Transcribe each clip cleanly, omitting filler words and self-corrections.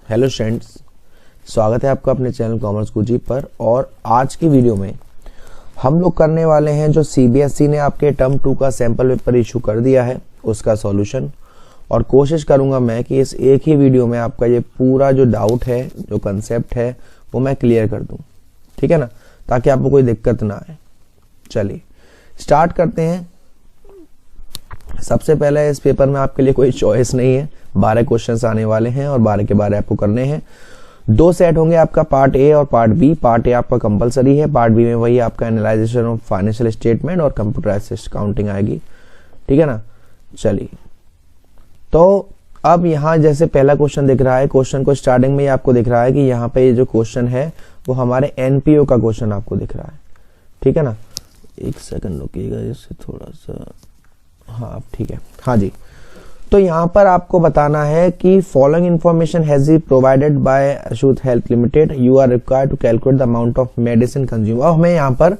Hello students, स्वागत है आपका अपने चैनल कॉमर्स गुरुजी पर। और आज की वीडियो में हम लोग करने वाले हैं जो सीबीएसई ने आपके टर्म 2 का सैंपल पेपर इशू कर दिया है उसका सॉल्यूशन। और कोशिश करूंगा मैं कि इस एक ही वीडियो में आपका ये पूरा जो डाउट है, जो कंसेप्ट है, वो मैं क्लियर कर दूं, ठीक है ना, ताकि आपको कोई दिक्कत ना आए। चलिए स्टार्ट करते हैं। सबसे पहले इस पेपर में आपके लिए कोई चॉइस नहीं है, 12 क्वेश्चंस आने वाले हैं और 12 के 12 आपको करने हैं। 2 सेट होंगे आपका, पार्ट ए और पार्ट बी। पार्ट ए आपका कंपलसरी है, पार्ट बी में वही आपका एनालाइजेशन ऑफ फाइनेंशियल स्टेटमेंट और कंप्यूटराइज्ड काउंटिंग आएगी, ठीक है ना। चलिए तो अब यहाँ जैसे पहला क्वेश्चन दिख रहा है, क्वेश्चन को स्टार्टिंग में ही आपको दिख रहा है कि यहाँ पे ये जो क्वेश्चन है वो हमारे एनपीओ का क्वेश्चन आपको दिख रहा है, ठीक है ना। एक सेकंड रुकिएगा, इससे थोड़ा सा, हाँ ठीक है, हाँ जी। तो यहाँ पर आपको बताना है कि following information has be provided by Ashut health limited, you are required to calculate the amount of medicine consume. अब हमें यहाँ पर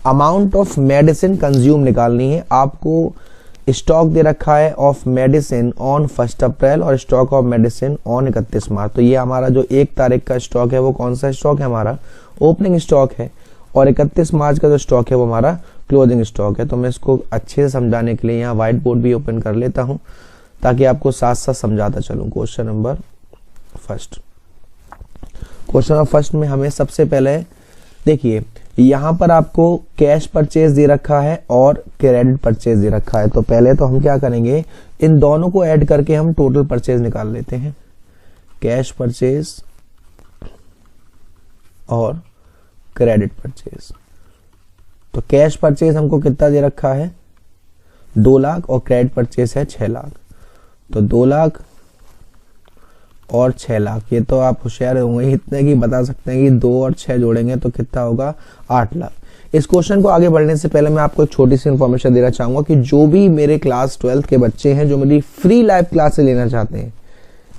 अमाउंट ऑफ मेडिसिन कंज्यूम निकालनी है। आपको स्टॉक दे रखा है ऑफ मेडिसिन ऑन 1 अप्रैल और स्टॉक ऑफ मेडिसिन ऑन 31 मार्च। तो ये हमारा जो 1 तारीख का स्टॉक है वो कौन सा स्टॉक है, हमारा ओपनिंग स्टॉक है, और 31 मार्च का जो स्टॉक है वो हमारा क्लोजिंग स्टॉक है। तो मैं इसको अच्छे से समझाने के लिए यहाँ व्हाइट बोर्ड भी ओपन कर लेता हूँ ताकि आपको साथ साथ समझाता चलूं। क्वेश्चन नंबर फर्स्ट में हमें सबसे पहले देखिए, यहाँ पर आपको कैश परचेज दे रखा है और क्रेडिट परचेज दे रखा है। तो पहले तो हम क्या करेंगे, इन दोनों को ऐड करके हम टोटल परचेज निकाल लेते हैं, कैश परचेज और क्रेडिट परचेज। तो कैश परचेज हमको कितना दे रखा है, 2 लाख, और क्रेडिट परचेज है 6 लाख। तो 2 लाख और 6 लाख, ये तो आप होशियार होंगे इतने की बता सकते हैं कि 2 और 6 जोड़ेंगे तो कितना होगा, 8 लाख। इस क्वेश्चन को आगे बढ़ने से पहले मैं आपको एक छोटी सी इंफॉर्मेशन देना चाहूंगा कि जो भी मेरे क्लास 12th के बच्चे हैं जो मेरी फ्री लाइव क्लासेस लेना चाहते हैं,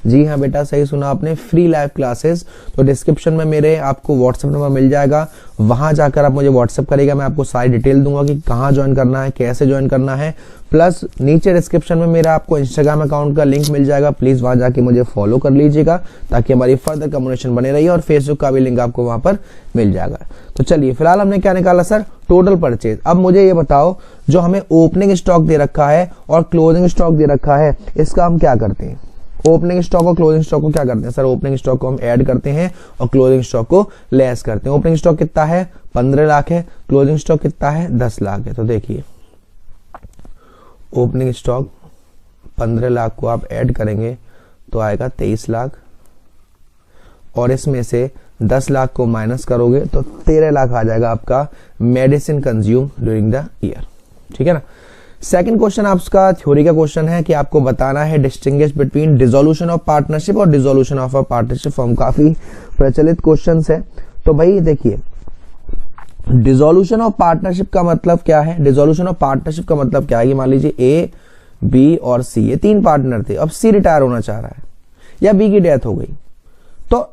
जी हाँ बेटा सही सुना आपने, फ्री लाइव क्लासेस, तो डिस्क्रिप्शन में मेरे आपको व्हाट्सएप नंबर मिल जाएगा, वहां जाकर आप मुझे व्हाट्सएप करिएगा। मैं आपको सारी डिटेल दूंगा कि कहाँ ज्वाइन करना है, कैसे ज्वाइन करना है। प्लस नीचे डिस्क्रिप्शन में मेरा आपको इंस्टाग्राम अकाउंट का लिंक मिल जाएगा, प्लीज वहां जाके मुझे फॉलो कर लीजिएगा ताकि हमारी फर्दर कम्युनिकेशन बने रही, और फेसबुक का भी लिंक आपको वहां पर मिल जाएगा। तो चलिए फिलहाल हमने क्या निकाला सर, टोटल परचेज। अब मुझे ये बताओ, जो हमें ओपनिंग स्टॉक दे रखा है और क्लोजिंग स्टॉक दे रखा है, इसका हम क्या करते हैं, ओपनिंग स्टॉक और क्लोजिंग स्टॉक को क्या करते हैं सर, ओपनिंग स्टॉक को हम ऐड करते हैं और क्लोजिंग स्टॉक को लेस करते हैं। ओपनिंग स्टॉक कितना है, 15 लाख है, क्लोजिंग स्टॉक कितना है, 10 लाख है। तो देखिए ओपनिंग स्टॉक 15 लाख को आप ऐड करेंगे तो आएगा 23 लाख, और इसमें से 10 लाख को माइनस करोगे तो 13 लाख आ जाएगा आपका medicine consume during the year, ठीक है ना। सेकंड क्वेश्चन आपका थ्योरी का क्वेश्चन है कि आपको बताना है distinguish between dissolution of partnership और dissolution of a partnership form. काफी प्रचलित क्वेश्चन है। तो भाई देखिए, डिसोल्यूशन ऑफ पार्टनरशिप का मतलब क्या है, डिसोल्यूशन ऑफ पार्टनरशिप का मतलब क्या है कि मान लीजिए ए, बी और सी, ये 3 पार्टनर थे, अब सी रिटायर होना चाह रहा है या बी की डेथ हो गई, तो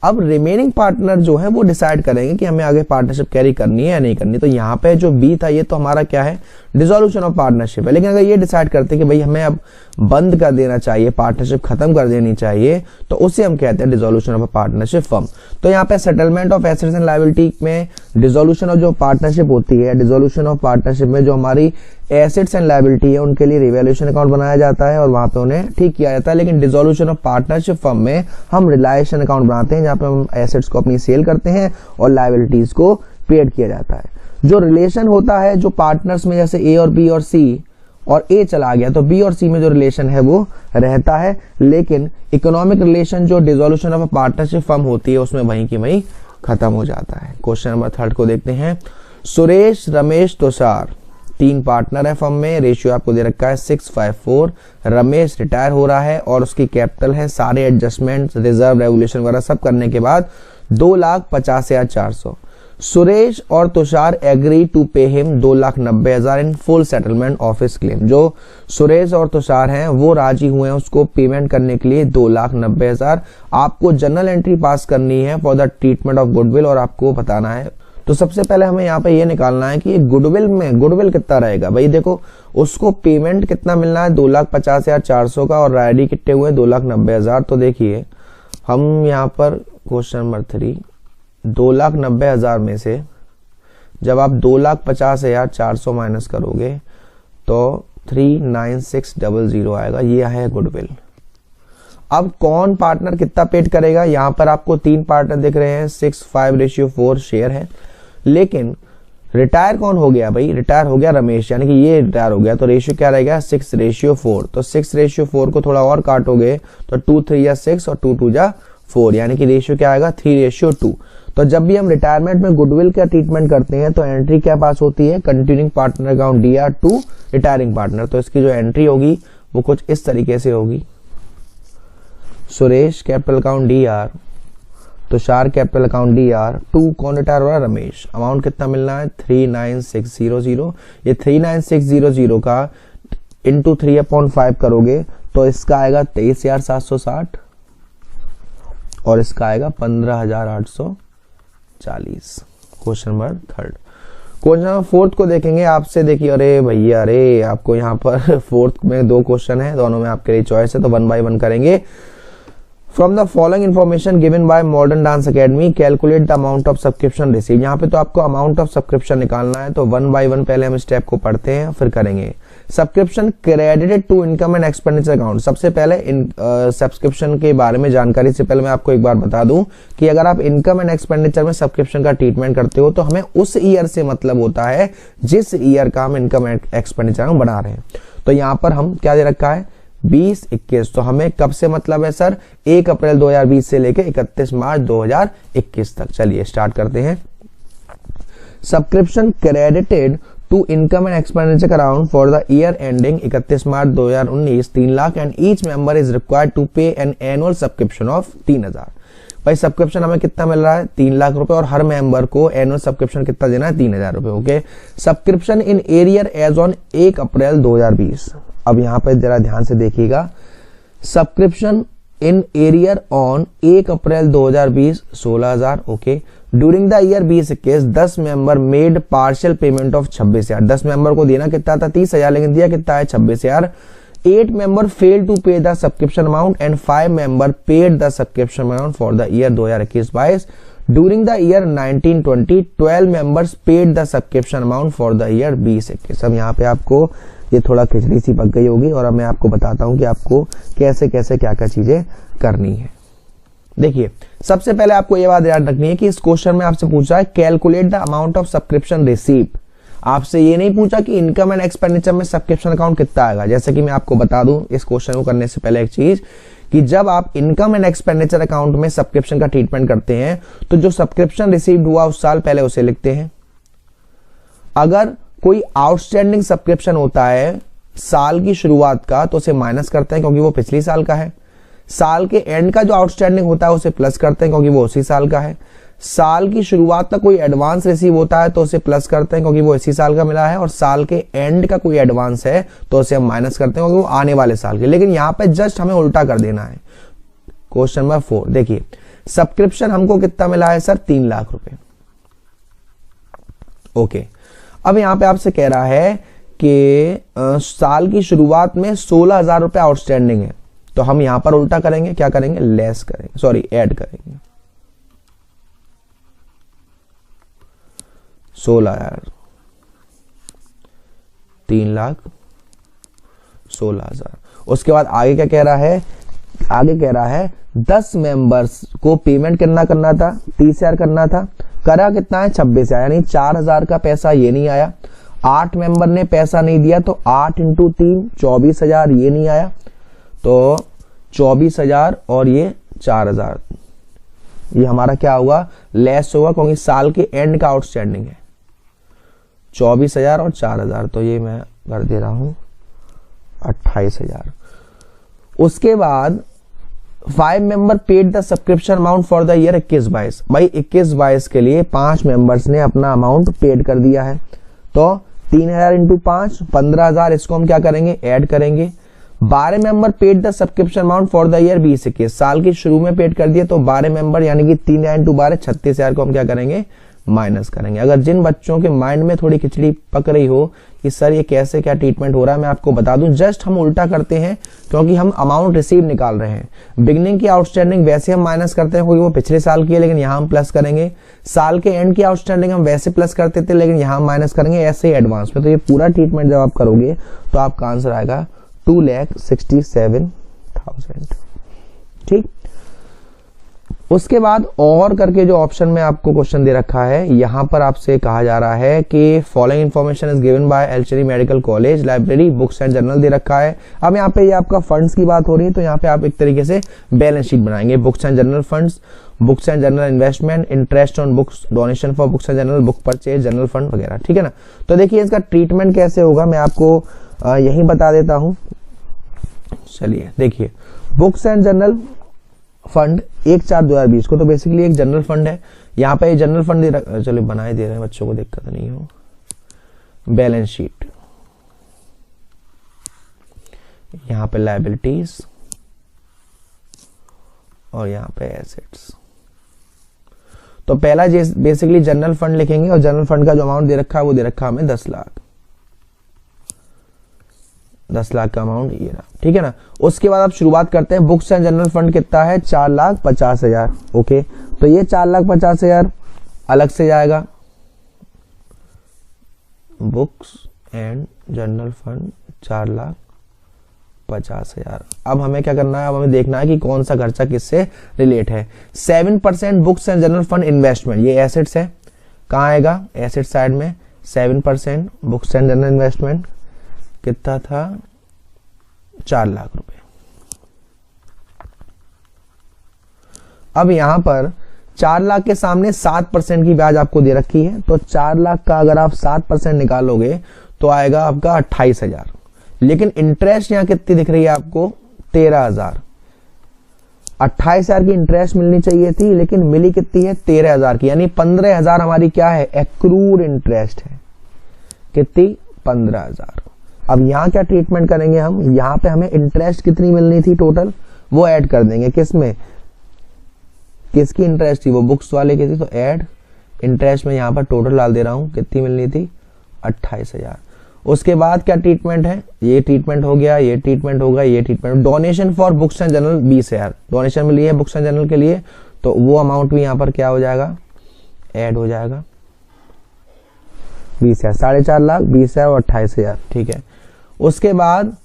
अब रिमेनिंग पार्टनर जो है वो डिसाइड करेंगे कि हमें आगे पार्टनरशिप कैरी करनी है या नहीं करनी। तो यहाँ पे जो बी था ये तो हमारा क्या है, डिसोल्यूशन ऑफ पार्टनरशिप है। लेकिन अगर ये डिसाइड करते हैं कि भाई हमें अब बंद कर देना चाहिए, पार्टनरशिप खत्म कर देनी चाहिए, तो उसे हम कहते हैं डिसोल्यूशन ऑफ पार्टनरशिप फर्म। तो यहाँ पे settlement of assets and liability में डिसोल्यूशन ऑफ जो पार्टनरशिप होती है, डिसोल्यूशन ऑफ पार्टनरशिप में जो हमारी एसेट्स एंड लायबिलिटी है उनके लिए रिवैल्यूएशन अकाउंट बनाया जाता है और वहां पे उन्हें ठीक किया जाता है। लेकिन डिसोल्यूशन ऑफ पार्टनरशिप फर्म में हम रिलायेशन अकाउंट बनाते हैं जहां पे हम एसेट्स को अपनी सेल करते हैं और लायबिलिटीज को पेड किया जाता है। जो रिलेशन होता है जो पार्टनर्स में, जैसे ए और बी और सी, और ए चला गया तो बी और सी में जो रिलेशन है वो रहता है, लेकिन इकोनॉमिक रिलेशन जो डिसोल्यूशन ऑफ पार्टनरशिप फर्म होती है उसमें वहीं की वहीं खत्म हो जाता है। क्वेश्चन नंबर 3 को देखते हैं। सुरेश, रमेश, तुषार 3 पार्टनर है फर्म में, रेशियो आपको दे रखा है 6:4। रमेश रिटायर हो रहा है और उसकी कैपिटल है, सारे एडजस्टमेंट, रिजर्व, रेगुलेशन वगैरह सब करने के बाद 2,50,400। सुरेश और Tushar agree to pay him 2,90,000 in full settlement of his claim. जो सुरेश और तुषार हैं वो राजी हुए हैं उसको पेमेंट करने के लिए 2,90,000। आपको जर्नल एंट्री पास करनी है for the treatment of goodwill और आपको बताना है। तो सबसे पहले हमें यहाँ पे ये निकालना है कि गुडविल में गुडविल कितना रहेगा। भाई देखो उसको पेमेंट कितना मिलना है, 2,50,400 का, और रायडी कितने हुए 2,90,000। तो देखिए हम यहाँ पर क्वेश्चन नंबर 3, 2,90,000 में से जब आप 2,50,400 माइनस करोगे तो 39600 आएगा। ये है गुडविल। अब कौन पार्टनर कितना पेड करेगा, यहाँ पर आपको 3 पार्टनर दिख रहे हैं, 6:5 शेयर है। लेकिन रिटायर कौन हो गया भाई, रिटायर हो गया रमेश, यानी कि ये रिटायर हो गया, तो रेशियो क्या रहेगा 6:4। तो 6:4 को थोड़ा और काटोगे तो 2 3 या 6 और 2 2 जा 4, यानी कि रेशियो क्या आएगा 3:2। तो जब भी हम रिटायरमेंट में गुडविल का ट्रीटमेंट करते हैं तो एंट्री क्या पास होती है, continuing partner account DR to retiring partner. तो इसकी जो एंट्री होगी वो कुछ इस तरीके से होगी, Suresh capital account DR, Tushar capital account DR, 2 कौन रिटायर हो रहा है, रमेश। अमाउंट कितना मिलना है 39600। ये 39600 का इंटू 3/5 करोगे तो इसका आएगा 23,760 और इसका आएगा 15,840। Question number 3। क्वेश्चन नंबर 4 को देखेंगे आपसे। देखिए अरे भैया अरे, आपको यहाँ पर 4th में 2 क्वेश्चन है, दोनों में आपके लिए चॉइस है, तो 1 बाय 1 करेंगे। From the following information given by modern dance academy calculate the amount of subscription receive. यहाँ पे तो आपको अमाउंट ऑफ सब्सक्रिप्शन निकालना है, तो 1 बाय 1 पहले हम स्टेप को पढ़ते हैं फिर करेंगे। Subscription credited to income and expenditure account. सबसे पहले सब्सक्रिप्शन के बारे में जानकारी से पहले मैं आपको एक बार बता दूं कि अगर आप इनकम एंड एक्सपेंडिचर में सब्सक्रिप्शन का ट्रीटमेंट करते हो तो हमें उस ईयर से मतलब होता है जिस ईयर का हम इनकम एंड एक्सपेंडिचर बना रहे हैं। तो यहाँ पर हम क्या दे रखा है 2021, तो हमें कब से मतलब है सर 1 अप्रैल 2020 से लेके 31 मार्च 2021 तक। चलिए स्टार्ट करते हैं। Subscription credited to income and expenditure account for the year ending 31 March 2019 3 lakh and each member is required to pay an annual subscription of 3,000। भाई सब्सक्रिप्शन हमें कितना मिल रहा है 3 लाख रुपए और हर मेंबर को एनुअल सब्सक्रिप्शन कितना देना है 3,000 रुपए। Okay, subscription in arrear as on 1 April 2020। अब यहां पर जरा ध्यान से देखिएगा, subscription in arrear on 1 April 2020 16,000। Okay, during the year 2021 10 member made partial payment of 26,000। 10 member को देना कितना था 30,000, लेकिन दिया कितना है 26,000। 8 मेंबर फेल टू पे the subscription amount and 5 member paid the subscription amount for the year 2021-22। During the year 1920 12 members paid the subscription amount for the year 2021। अब यहाँ पे आपको ये थोड़ा खिचड़ी सी पक गई होगी और अब मैं आपको बताता हूं कि आपको कैसे कैसे क्या क्या चीजें करनी है। देखिए सबसे पहले आपको ये बात याद रखनी है कि इस क्वेश्चन में आपसे पूछा है calculate the amount of subscription received. आपसे ये नहीं पूछा कि इनकम एंड एक्सपेंडिचर में सब्सक्रिप्शन अकाउंट कितना आएगा। जैसे कि मैं आपको बता दूं इस क्वेश्चन को करने से पहले एक चीज कि जब आप इनकम एंड एक्सपेंडिचर अकाउंट में सब्सक्रिप्शन का ट्रीटमेंट करते हैं तो जो सब्सक्रिप्शन रिसीव्ड हुआ उस साल पहले उसे लिखते हैं। अगर कोई आउटस्टैंडिंग सब्सक्रिप्शन होता है साल की शुरुआत का तो उसे माइनस करते हैं क्योंकि वो पिछली साल का है। साल के एंड का जो आउटस्टैंडिंग होता है उसे प्लस करते हैं क्योंकि वो उसी साल का है। साल की शुरुआत तक कोई एडवांस रिसीव होता है तो उसे प्लस करते हैं क्योंकि वो इसी साल का मिला है, और साल के एंड का कोई एडवांस है तो उसे हम माइनस करते हैं क्योंकि वो आने वाले साल के। लेकिन यहां पे जस्ट हमें उल्टा कर देना है। क्वेश्चन नंबर 4 देखिए, सब्सक्रिप्शन हमको कितना मिला है सर 3 लाख रुपए। ओके, अब यहां पे आपसे कह रहा है कि साल की शुरुआत में 16,000 रुपए आउटस्टैंडिंग है, तो हम यहां पर उल्टा करेंगे, क्या करेंगे लेस करेंगे, सॉरी ऐड करेंगे 16,000 3,16,000। उसके बाद आगे क्या कह रहा है, आगे कह रहा है 10 मेंबर्स को पेमेंट कितना करना था 30,000 करना था, करा कितना है 26,000, यानी 4,000 का पैसा ये नहीं आया। 8 मेंबर ने पैसा नहीं दिया तो 8 इंटू 3 24,000 ये नहीं आया, तो 24,000 और ये 4,000 ये हमारा क्या होगा लेस होगा क्योंकि साल के एंड का आउटस्टैंडिंग है 24,000 और 4,000, तो ये मैं कर दे रहा हूं 28,000। उसके बाद 5 member paid the subscription amount for the year 21-22। भाई 21-22 के लिए 5 मेंबर्स ने अपना अमाउंट पेड कर दिया है, तो 3,000 इंटू 5 15,000, इसको हम क्या करेंगे ऐड करेंगे। 12 member paid the subscription amount for the year 2021, साल के शुरू में पेड कर दिया, तो 12 मेंबर यानी कि 3,000 इंटू 12 36,000 को हम क्या करेंगे माइनस करेंगे। अगर जिन बच्चों के माइंड में थोड़ी खिचड़ी पक रही हो कि सर ये कैसे क्या ट्रीटमेंट हो रहा है, मैं आपको बता दूं। जस्ट हम उल्टा करते हैं क्योंकि हम अमाउंट रिसीव निकाल रहे हैं। बिगनिंग की आउटस्टैंडिंग वैसे हम माइनस करते हैं क्योंकि वो पिछले साल की है, लेकिन यहाँ हम प्लस करेंगे। साल के एंड की आउटस्टैंडिंग हम वैसे प्लस करते थे, लेकिन यहाँ हम माइनस करेंगे, ऐसे ही एडवांस में। तो ये पूरा ट्रीटमेंट जब आप करोगे तो आपका आंसर आएगा 2,67,000। ठीक, उसके बाद और करके जो ऑप्शन में आपको क्वेश्चन दे रखा है, यहां पर आपसे कहा जा रहा है कि following information is given by Elchari medical college library, books and journal दे रखा है। अब यहाँ पे ये आपका फंड्स की बात हो रही है, तो यहाँ पे आप एक तरीके से बैलेंस शीट बनाएंगे। Books and journal funds, books and journal investment, interest on books, donation for books and journal, book purchase, journal fund वगैरह। ठीक है ना। तो देखिए इसका ट्रीटमेंट कैसे होगा मैं आपको यही बता देता हूं। चलिए देखिए, बुक्स एंड जर्नल फंड 1/4/2020 को तो बेसिकली एक जनरल फंड है। यहाँ पे जनरल फंड चलो बनाए दे रहे हैं, बच्चों को दिक्कत नहीं हो। बैलेंस शीट, यहाँ पे लायबिलिटीज और यहाँ पे एसेट्स। तो पहला बेसिकली जनरल फंड लिखेंगे और जनरल फंड का जो अमाउंट दे रखा है वो दे रखा है हमें 10 लाख। 10 लाख का अमाउंट ये रहा। ठीक है ना। उसके बाद आप शुरुआत करते हैं। बुक्स एंड जनरल फंड कितना है? 4,50,000। ओके, तो ये 4,50,000 अलग से जाएगा। Books and general fund 4,50,000। अब हमें क्या करना है? अब हमें देखना है कि कौन सा खर्चा किससे रिलेट है। 7% books and general fund investment, ये एसेट्स है। कहाँ आएगा? एसेट साइड में 7% बुक्स एंड जनरल इन्वेस्टमेंट कितना था? 4 लाख रुपए। अब यहां पर 4 लाख के सामने 7% की ब्याज आपको दे रखी है, तो 4 लाख का अगर आप 7% निकालोगे तो आएगा आपका 28,000। लेकिन इंटरेस्ट यहां कितनी दिख रही है आपको? 13,000। 28,000 की इंटरेस्ट मिलनी चाहिए थी, लेकिन मिली कितनी है? 13,000 की, यानी 15,000 हमारी क्या है? एक्रूड इंटरेस्ट है। कितनी? 15,000। अब यहां क्या ट्रीटमेंट करेंगे हम? यहां पे हमें इंटरेस्ट कितनी मिलनी थी टोटल, वो ऐड कर देंगे। किसमें? किसकी इंटरेस्ट थी? वो बुक्स वाले की थी, तो ऐड इंटरेस्ट में यहां पर टोटल डाल दे रहा हूं। कितनी मिलनी थी? 28,000। उसके बाद क्या ट्रीटमेंट है? ये ट्रीटमेंट हो गया, ये ट्रीटमेंट होगा, ये treatment. Donation for books and journal 20,000 donation मिली है बुक्स एंड जर्नल के लिए, तो वो अमाउंट भी यहां पर क्या हो जाएगा? ऐड हो जाएगा। 20,000, 4.5 लाख, 20,000 और 28,000। ठीक है। उसके बाद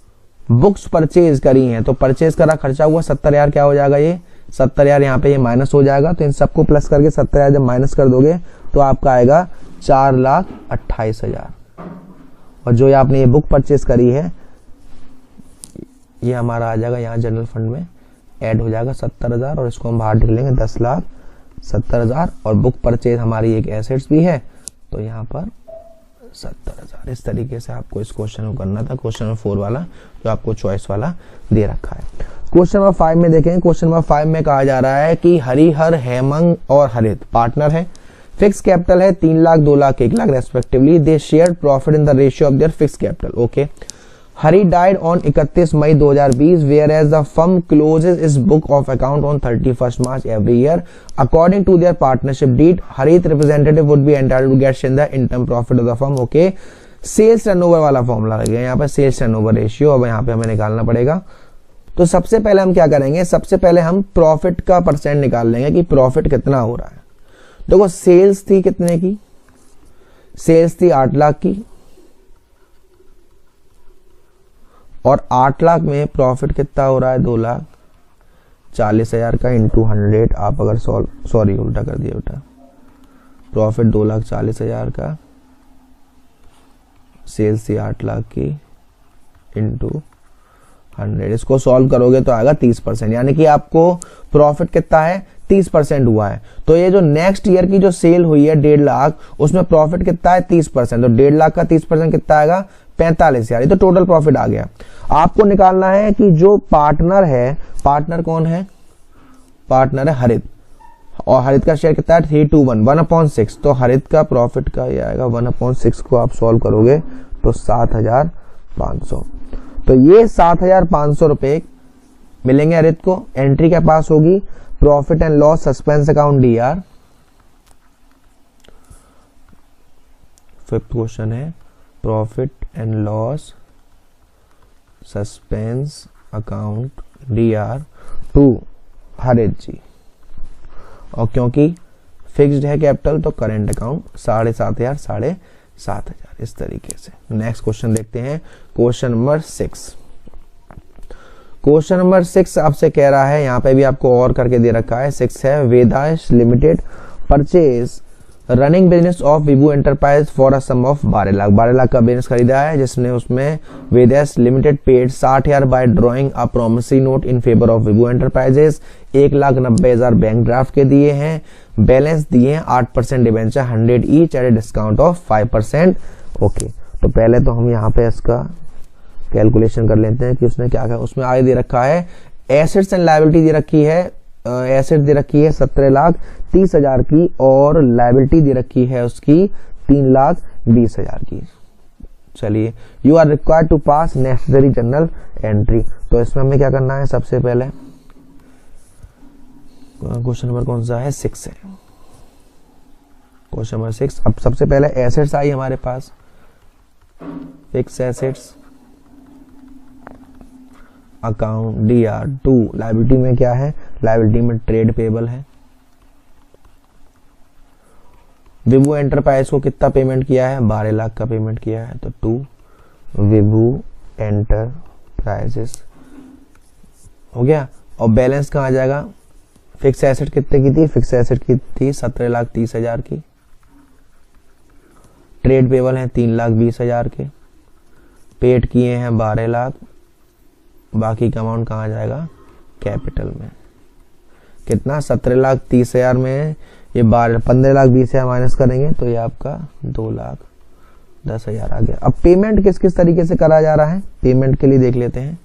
बुक्स परचेज करी हैं, तो परचेज करा खर्चा हुआ 70,000। क्या हो जाएगा? ये 70,000 यहाँ पे ये माइनस हो जाएगा, तो इन सबको प्लस करके 70,000 जब माइनस कर दोगे तो आपका आएगा 4,28,000। और जो आपने ये बुक परचेज करी है ये हमारा आ जाएगा यहाँ जनरल फंड में ऐड हो जाएगा 70,000, और इसको हम बाहर लिख लेंगे 10,70,000। और बुक परचेज हमारी एक एसेट्स भी है, तो यहाँ पर 70,000। इस तरीके से आपको इस क्वेश्चन को करना था, क्वेश्चन नंबर 4 वाला जो आपको चॉइस वाला दे रखा है। क्वेश्चन नंबर 5 में देखें। क्वेश्चन नंबर 5 में कहा जा रहा है कि हरिहर, हेमंग और हरित पार्टनर है। फिक्स कैपिटल है 3 lakh, 2 lakh, 1 lakh respectively. They share profit in the ratio of their fix capital. Okay. Hari died on 31 May 2020, whereas the firm closes its book of account on 31st March every year. According to their partnership deed, Harit representative would be entitled to get share in the interim profit of the firm. Okay. Sales turnover वाला formula लग गया यहाँ पर, sales turnover ratio. अब यहाँ पे हमें निकालना पड़ेगा। तो सबसे पहले हम क्या करेंगे? सबसे पहले हम प्रॉफिट का परसेंट निकाल लेंगे कि प्रॉफिट कितना हो रहा है। देखो सेल्स थी कितने की? सेल्स थी 8 लाख की, और 8 लाख में प्रॉफिट कितना हो रहा है? 2,40,000 का इंटू 100। आप अगर सॉरी उल्टा कर दिया बेटा। प्रॉफिट 2,40,000 का, सेल्स थी 8 लाख की इंटू 100। इसको सॉल्व करोगे तो आएगा 30%, यानी कि आपको प्रॉफिट कितना है? 30% हुआ है। तो ये जो नेक्स्ट ईयर की जो सेल हुई है 1.5 लाख, उसमें प्रॉफिट कितना है? 30%। तो 1.5 लाख का 30% कितना आएगा? 45,000। ये तो टोटल प्रॉफिट आ गया। आपको निकालना है कि जो पार्टनर है, पार्टनर कौन है? पार्टनर है हरित, और हरित का शेयर कितना है? 321, 1/6। तो हरित का प्रॉफिट का ये आएगा 1/6 को आप सॉल्व करोगे तो 7,500। तो ये 7,500 रुपए मिलेंगे हरित को। एंट्री क्या पास होगी? Profit and loss suspense account DR। 5th question है profit and loss suspense account DR2 Harit जी। और क्योंकि फिक्स्ड है कैपिटल तो करेंट अकाउंट 7,500 7,500 इस तरीके से। नेक्स्ट क्वेश्चन देखते हैं, क्वेश्चन नंबर 6। क्वेश्चन नंबर 6 आपसे कह रहा है, यहाँ पे भी आपको और करके दे रखा है। 6 है, Vedansh limited purchase running business of Vibhu enterprise for a sum of 12 lakh. 12 lakh का बिजनेस खरीदा है, जिसने उसमें Vedansh limited paid 60,000 by drawing a promissory note in favour of Vibhu enterprises. 1,90,000 bank draft के दिए हैं, बैलेंस दिए हैं 8% debenture 100 each at a discount of 5%। Okay, तो पहले तो हम यहाँ पे इसका कैलकुलेशन कर लेते हैं कि उसने क्या कहा। उसमें आगे दे रखा है एसेट्स एंड लायबिलिटी दे रखी है। एसेट दे रखी है 17,30,000 की और लायबिलिटी दे रखी है उसकी 3,20,000 की। चलिए, you are required to pass necessary journal entry. तो इसमें हमें क्या करना है, सबसे पहले क्वेश्चन नंबर कौन सा है, 6 है। Question number 6। अब सबसे पहले एसेट्स आई हमारे पास, fix assets account DR2। Liability में क्या है, लायबिलिटी में ट्रेड पेबल है। विभू एंटरप्राइज को कितना पेमेंट किया है, 12 लाख का पेमेंट किया है, तो टू विभू एंटरप्राइजेस हो गया। और बैलेंस कहाँ आ जाएगा, फिक्स एसेट कितने की थी, फिक्स एसेट की थी 17,30,000 की, ट्रेड पेबल है 3,20,000 के, पेड किए हैं 12 लाख, बाकी का अमाउंट कहाँ जाएगा, कैपिटल में। कितना, 17,30,000 में ये 15,20,000 माइनस करेंगे तो ये आपका 2,10,000 आ गया। अब पेमेंट किस किस तरीके से करा जा रहा है, पेमेंट के लिए देख लेते हैं।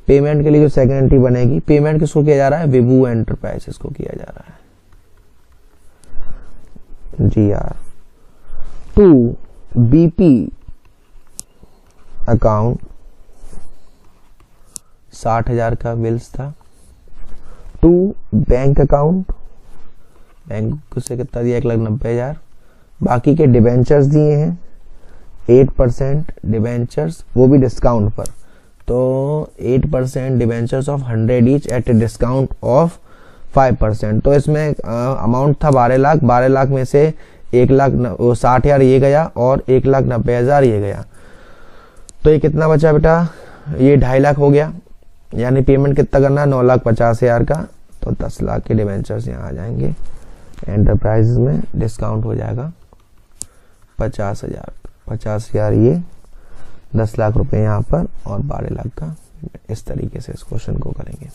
पेमेंट के लिए जो सेकंड एंट्री बनेगी, पेमेंट किसको किया जा रहा है, विभू एंटरप्राइजेस को किया जा रहा है। GR2 BP अकाउंट 60,000 का बिल्स था। टू बैंक अकाउंट, बैंक से कितना दिया, 1,90,000। बाकी के डिबेंचर्स दिए हैं 8% डिबेंचर्स, वो भी डिस्काउंट पर, तो 8% debentures of 100 each at a discount of 5%। तो इसमें अमाउंट था 12 लाख। 12 लाख में से 1,60,000 ये गया और 1,90,000 ये गया, तो ये कितना बचा बेटा, ये 2.5 लाख हो गया। यानी पेमेंट कितना करना है, 9,50,000 का, तो 10 लाख के डिबेंचर्स यहाँ आ जाएंगे। एंटरप्राइज में डिस्काउंट हो जाएगा 50,000, 50,000 ये, 10 लाख रुपए यहाँ पर और 12 लाख का। इस तरीके से इस क्वेश्चन को करेंगे।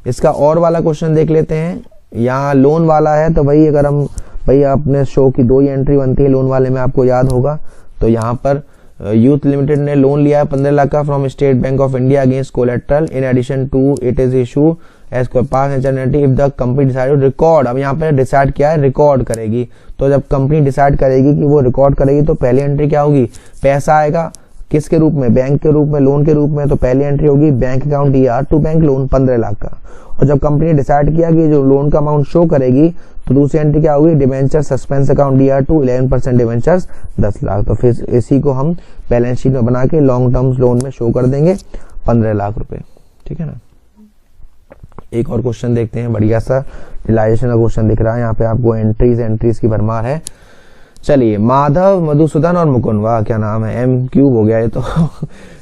इसका और वाला क्वेश्चन देख लेते हैं। यहाँ लोन वाला है, तो भाई अगर हम अपने शो की 2 ही एंट्री बनती है लोन वाले में, आपको याद होगा। तो यहाँ पर यूथ लिमिटेड ने लोन लिया है 15 लाख का from State Bank of India against collateral. In addition to it is issue as pass eternity if the company decide record. अब यहाँ पे डिसाइड किया है, रिकॉर्ड करेगी। तो जब कंपनी डिसाइड करेगी कि वो रिकॉर्ड करेगी, तो पहली एंट्री क्या होगी, पैसा आएगा किसके रूप में, बैंक के रूप में, लोन के रूप में। तो पहली एंट्री होगी bank account DR2 bank loan 15 lakh का। और जब कंपनी ने डिसाइड किया कि जो लोन का अमाउंट शो करेगी, तो दूसरी एंट्री क्या होगी, debenture suspense account DR2 11% debentures 10 lakh. तो फिर इसी को हम बैलेंस शीट में बना के लॉन्ग टर्म लोन में शो कर देंगे 15 लाख रुपए। ठीक है ना। एक और क्वेश्चन देखते हैं, बढ़िया सा रिलाइजेशन का क्वेश्चन दिख रहा है। यहाँ पे आपको एंट्रीज की भरमार है। चलिए, माधव, मधुसूदन और मुकुंद, वाह क्या नाम है, M3 हो गया ये तो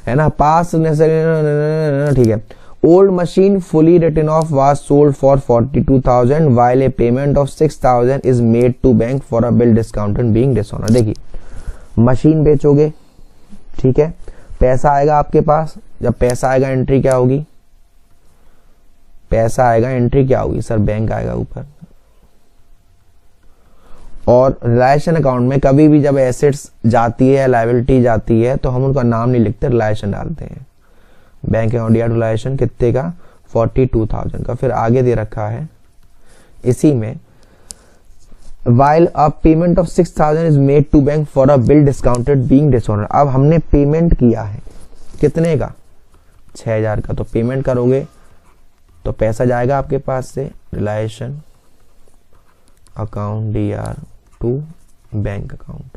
है ना। पास ठीक है। Old machine fully written off was sold for 42,000 while a payment of 6,000 is made to bank for a bill discounted being dishonor। देखिए, मशीन बेचोगे, ठीक है, पैसा आएगा आपके पास। जब पैसा आएगा, एंट्री क्या होगी, पैसा आएगा, एंट्री क्या होगी सर, बैंक आएगा ऊपर। और रिलायशन अकाउंट में कभी भी जब एसेट्स जाती है, लायबिलिटी जाती है, तो हम उनका नाम नहीं लिखते, रिलायशन डालते हैं। बैंक अकाउंट या रिलायशन कितने का, 42,000 का। फिर आगे दे रखा है इसी में, while a payment of 6,000 is made to bank for a bill discounted being dishonor। अब हमने पेमेंट किया है कितने का, 6,000 का। तो पेमेंट करोगे तो पैसा जाएगा आपके पास से, realisation account DR2 bank account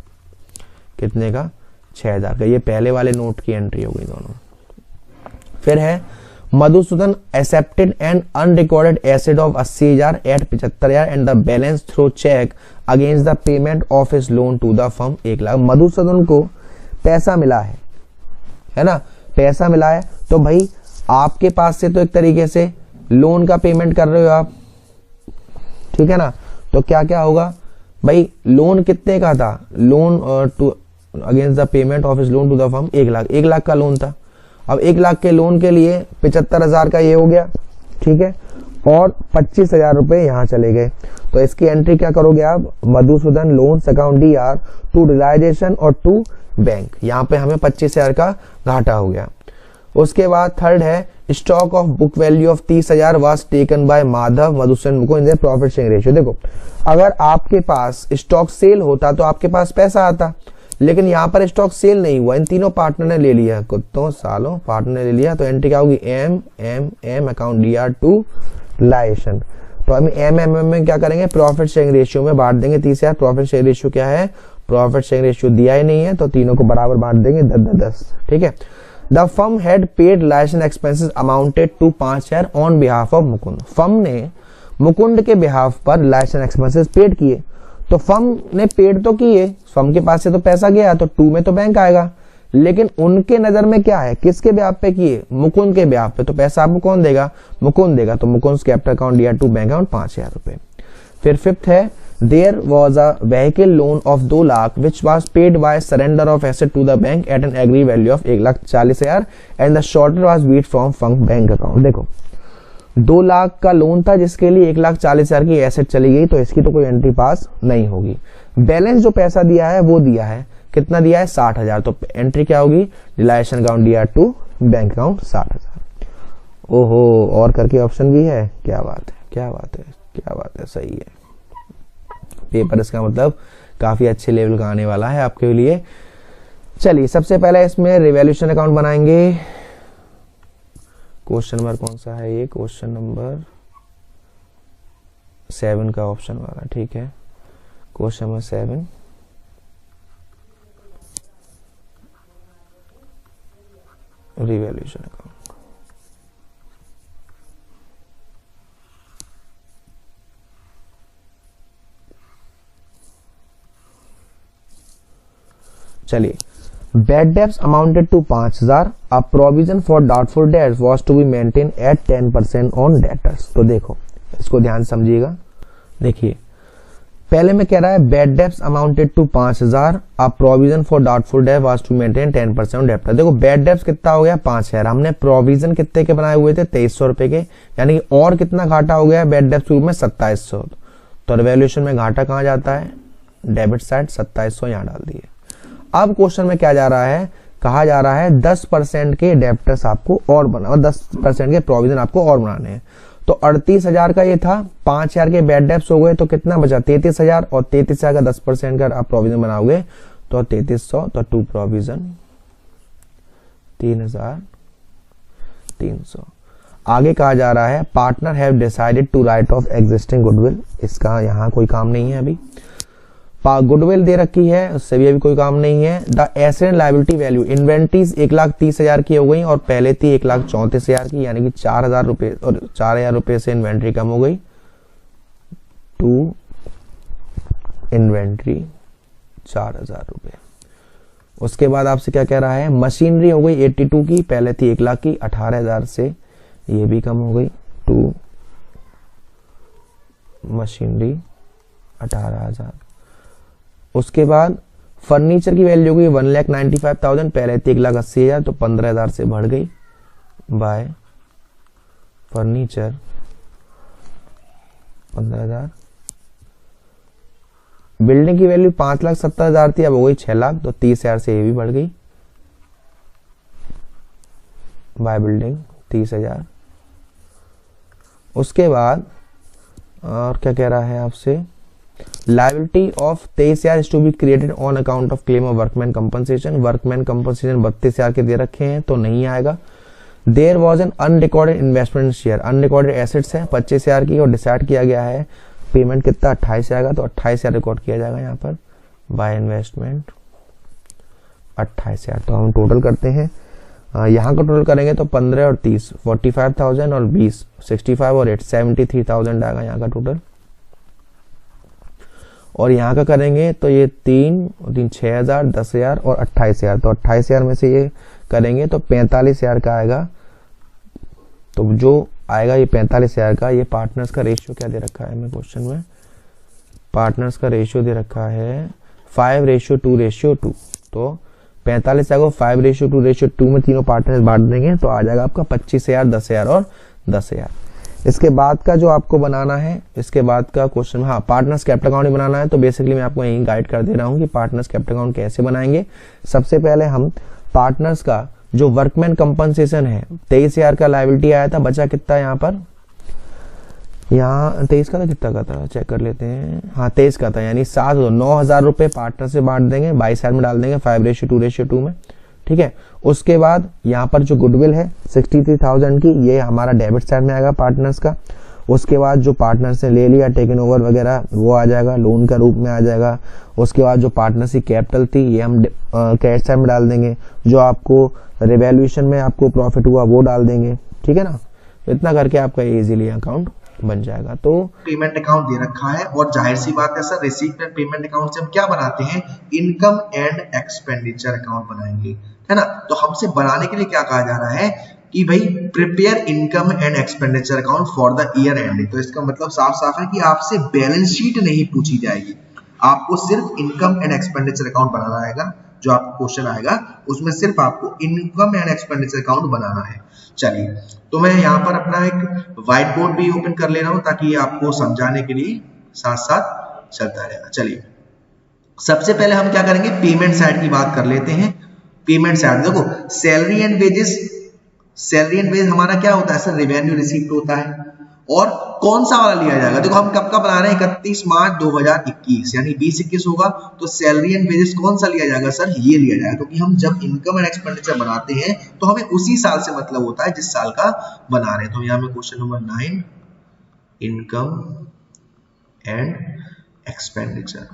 कितने का, 6,000 का। ये पहले वाले नोट की एंट्री हो गई दोनों। फिर है Madhusudan accepted and unrecorded asset of 80,000 at 75,000 and the balance through cheque against the payment of his loan to the firm 1,00,000। Madhusudan को पैसा मिला है ना, पैसा मिला है, तो भाई आपके पास से तो एक तरीके से लोन का पेमेंट कर रहे हो आप, ठीक है ना। तो क्या क्या होगा भाई, लोन कितने का था, loan to against the payment of his loan to the firm 1,00,000, 1,00,000 का लोन था। अब 1,00,000 के लोन के लिए 75,000 का ये हो गया, ठीक है, और 25,000 रुपए यहां चले गए। तो इसकी एंट्री क्या करोगे आप, Madhusudan loans account DR to realisation और टू बैंक। यहाँ पे हमें 25,000 का घाटा हो गया। उसके बाद थर्ड है stock of book value of 30,000 was taken by Madhav Madhusudan Mukund in the profit sharing ratio. देखो अगर आपके पास स्टॉक सेल होता तो आपके पास पैसा आता, लेकिन यहाँ पर स्टॉक सेल नहीं हुआ, इन तीनों पार्टनर ने ले लिया, कुत्तों सालों पार्टनर ने ले लिया। तो एंट्री क्या होगी, M account DR to realisation. तो हम एम में क्या करेंगे, प्रॉफिट शेयरिंग रेशियो में बांट देंगे 30,000। प्रॉफिट शेयरिंग रेशियो क्या है, प्रॉफिट शेयरिंग रेशियो दिया ही नहीं है, तो तीनों को बराबर बांट देंगे 10-10, ठीक है। The firm had paid licence expenses amounted to 5,000 on behalf of Mukund. Firm ने मुकुंद के बिहाफ पर लाइसेंस एक्सपेंसेस पेड किए। तो फर्म ने पेड तो किए, फर्म के पास से तो पैसा गया, तो 2 में तो बैंक आएगा, लेकिन उनके नजर में क्या है, किसके ब्याह पे किए, मुकुंद के ब्याह पे। तो पैसा आपको कौन देगा, मुकुंद देगा। तो Mukund capital account DR to bank account 5,000 रुपए। फिर फिफ्थ है there was a vehicle loan of 2 lakh which was paid by surrender of asset to the bank at an agreed value of 1,40,000 and the shorter was met from funk bank account. देखो 2 लाख का loan था जिसके लिए 1,40,000 की asset चली गई, तो इसकी तो कोई एंट्री पास नहीं होगी। बैलेंस जो पैसा दिया है वो दिया है, कितना दिया है 60,000, तो एंट्री क्या होगी, realisation account DR to bank account 60,000। ओहो, और करके ऑप्शन भी है, क्या बात है, क्या बात है, क्या बात है, सही है। पेपर इसका मतलब काफी अच्छे लेवल का आने वाला है आपके लिए। चलिए सबसे पहले इसमें रिवैल्यूएशन अकाउंट बनाएंगे। क्वेश्चन नंबर कौन सा है ये, क्वेश्चन नंबर 7 का ऑप्शन वाला, ठीक है। Question number 7 revaluation account. चलिए bad debts amounted to 5,000, a provision for doubtful debts was to be maintain at 10% on debtors. तो देखो इसको ध्यान समझिएगा, देखिए पहले में कह रहा है bad debts amounted to 5,000, a provision for doubtful debt was to maintain 10% on debtors. देखो बैड डेब्ट्स कितना हो गया 5,000, हमने प्रोविजन कितने के बनाए हुए थे 2,300 रुपए के, यानी कि और कितना घाटा हो गया बैड डेब्ट्स में 2,700। तो रिवैल्यूएशन में घाटा कहां जाता है, डेबिट साइड 2,700 यहां डाल दिए। अब क्वेश्चन में क्या जा रहा है, कहा जा रहा है 10% के डेप्टर्स आपको और बना, 10% के प्रोविजन आपको और बनाने हैं। तो 38,000 का ये था, 5,000 के बैड डेप्ट्स हो गए, तो कितना बचा 33,000, और 33,000 का 10% का आप प्रोविजन बनाओगे तो 3300, तो 2 प्रोविजन 3,300। आगे कहा जा रहा है partner have decided to write off existing goodwill, इसका यहाँ कोई काम नहीं है अभी। गुडविल दे रखी है, उससे भी अभी कोई काम नहीं है। The asset and liability value, inventories 1,30,000 की हो गई और पहले थी 1,34,000 की, यानी कि 4,000 रुपए, और 4,000 रुपए से इन्वेंट्री कम हो गई, टू इन्वेंट्री 4,000 रुपए। उसके बाद आपसे क्या कह रहा है, मशीनरी हो गई 82 की, पहले थी 1,00,000 की, 18,000 से ये भी कम हो गई, टू मशीनरी 18,000। उसके बाद फर्नीचर की वैल्यू हुई 1,95,000, पहले थी 1,80,000, तो 15,000 से बढ़ गई, बाय फर्नीचर 15,000। बिल्डिंग की वैल्यू 5,70,000 थी, अब हो गई 6,00,000, तो 30,000 से ये भी बढ़ गई, बाय बिल्डिंग 30,000। उसके बाद और क्या कह रहा है आपसे, liability of 23,000 is to be created on account of claim of workman compensation. Workman compensation 32,000 के दे रखे हैं, तो नहीं आएगा। There was an unrecorded investment share, unrecorded assets है 25,000 की, और डिसाइड किया गया है पेमेंट कितना 28,000 का, तो 28,000 रिकॉर्ड किया जाएगा यहाँ पर, बाय इन्वेस्टमेंट 28,000। तो हम टोटल करते हैं, यहाँ का टोटल करेंगे तो 15 और 30 45,000 और 20 65 और 8 73,000 आएगा यहाँ का टोटल। और यहाँ का करेंगे तो ये 3 6,000 10,000 और 28,000। तो 28,000 में से ये करेंगे तो 45,000 का आएगा। तो जो आएगा ये 45,000 का, ये पार्टनर्स का रेशियो क्या दे रखा है हमें क्वेश्चन में, पार्टनर्स का रेशियो दे रखा है 5:2:2। तो 45,000 को 5:2:2 में तीनों पार्टनर्स बांट देंगे तो आ जाएगा आपका 25,000 10,000 और 10,000। इसके बाद का जो आपको बनाना है, इसके बाद का क्वेश्चन, हाँ पार्टनर्स कैपिटल अकाउंट ही बनाना है। तो बेसिकली मैं आपको यही गाइड कर दे रहा हूँ कि पार्टनर्स कैपिटल अकाउंट कैसे बनाएंगे। सबसे पहले हम पार्टनर्स का जो वर्कमैन कंपनसेशन है 23,000 का लायबिलिटी आया था, बचा कितना यहाँ पर, यहाँ 23 का था, कितना का था चेक कर लेते हैं, हाँ 23 का था, यानी 9,000 रुपए पार्टनर से बांट देंगे, 22,000 में डाल देंगे 5:2:2 में, ठीक है। उसके बाद यहाँ पर जो गुडविल है 63,000 की, ये हमारा डेबिट साइड में आएगा पार्टनर्स का। उसके बाद जो पार्टनर्स ने ले लिया टेकन ओवर वगैरह वो आ जाएगा, लोन का रूप में आ जाएगा। उसके बाद जो पार्टनर्स की कैपिटल थी ये हम कैश साइड में डाल देंगे, जो आपको रिवैल्यूएशन में आपको प्रॉफिट हुआ वो डाल देंगे, ठीक है ना। तो इतना करके आपका इजीली अकाउंट बन जाएगा। तो पेमेंट अकाउंट दे रखा है और जाहिर सी बात है sir receipt and payment account से हम क्या बनाते हैं, इनकम एंड एक्सपेंडिचर अकाउंट बनाएंगे, है ना। तो हमसे बनाने के लिए क्या कहा जा रहा है कि भाई prepare income and expenditure account for the year and. तो इसका मतलब साफ साफ है कि आपसे बैलेंस शीट नहीं पूछी जाएगी, आपको सिर्फ इनकम एंड एक्सपेंडिचर अकाउंट बनाना आएगा। जो आपको क्वेश्चन आएगा उसमें सिर्फ आपको इनकम एंड एक्सपेंडिचर अकाउंट बनाना है। चलिए, तो मैं यहाँ पर अपना एक व्हाइट बोर्ड भी ओपन कर ले रहा हूं ताकि आपको समझाने के लिए साथ साथ चलता रहेगा। चलिए, सबसे पहले हम क्या करेंगे, पेमेंट साइड की बात कर लेते हैं। पेमेंट साइड देखो, salary and wages, salary and wage हमारा क्या होता है सर, रेवेन्यू रिसीप्ट होता है। और कौन सा वाला लिया जाएगा, देखो हम कब का बना रहे हैं, 31 मार्च 2021, यानी 2021 होगा। तो सैलरी एंड वेजेस कौन सा लिया जाएगा सर, ये लिया जाएगा, क्योंकि हम जब इनकम एंड एक्सपेंडिचर बनाते हैं तो हमें उसी साल से मतलब होता है जिस साल का बना रहे हैं। तो यहाँ में question number 9, income and expenditure,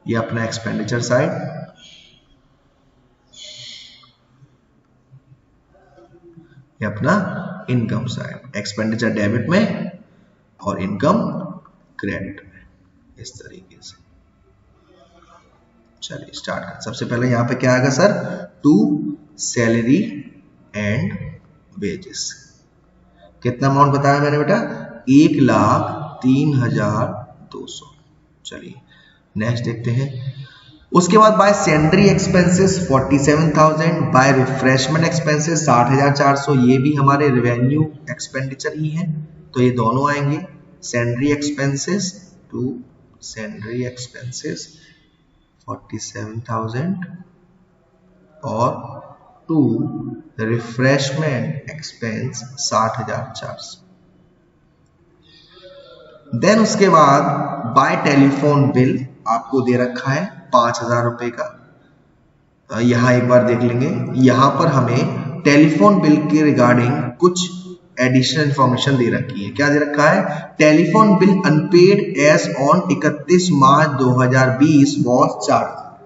ये अपना एक्सपेंडिचर साइड, ये अपना इनकम साइड, एक्सपेंडिचर डेबिट में और इनकम क्रेडिट में, इस तरीके से। चलिए स्टार्ट करें। सबसे पहले यहां पे क्या आएगा sir, to salary and wages. कितना अमाउंट बताया मैंने बेटा, 1,03,200। चलिए नेक्स्ट देखते हैं। उसके बाद by salary expenses 47,000, by refreshment expenses 60,400, ये भी हमारे रेवेन्यू एक्सपेंडिचर ही है, तो ये दोनों आएंगे। Salary expenses to salary expenses 47,000 और टू रिफ्रेशमेंट एक्सपेंस 60,400। देन उसके बाद बाय टेलीफोन बिल आपको दे रखा है 5,000 रुपए का। यहां एक बार देख लेंगे, यहां पर हमें टेलीफोन बिल के रिगार्डिंग कुछ एडिशनल इंफॉर्मेशन दे रखी है। क्या दे रखा है, telephone bill unpaid as on 31 March 2020 was 4,000।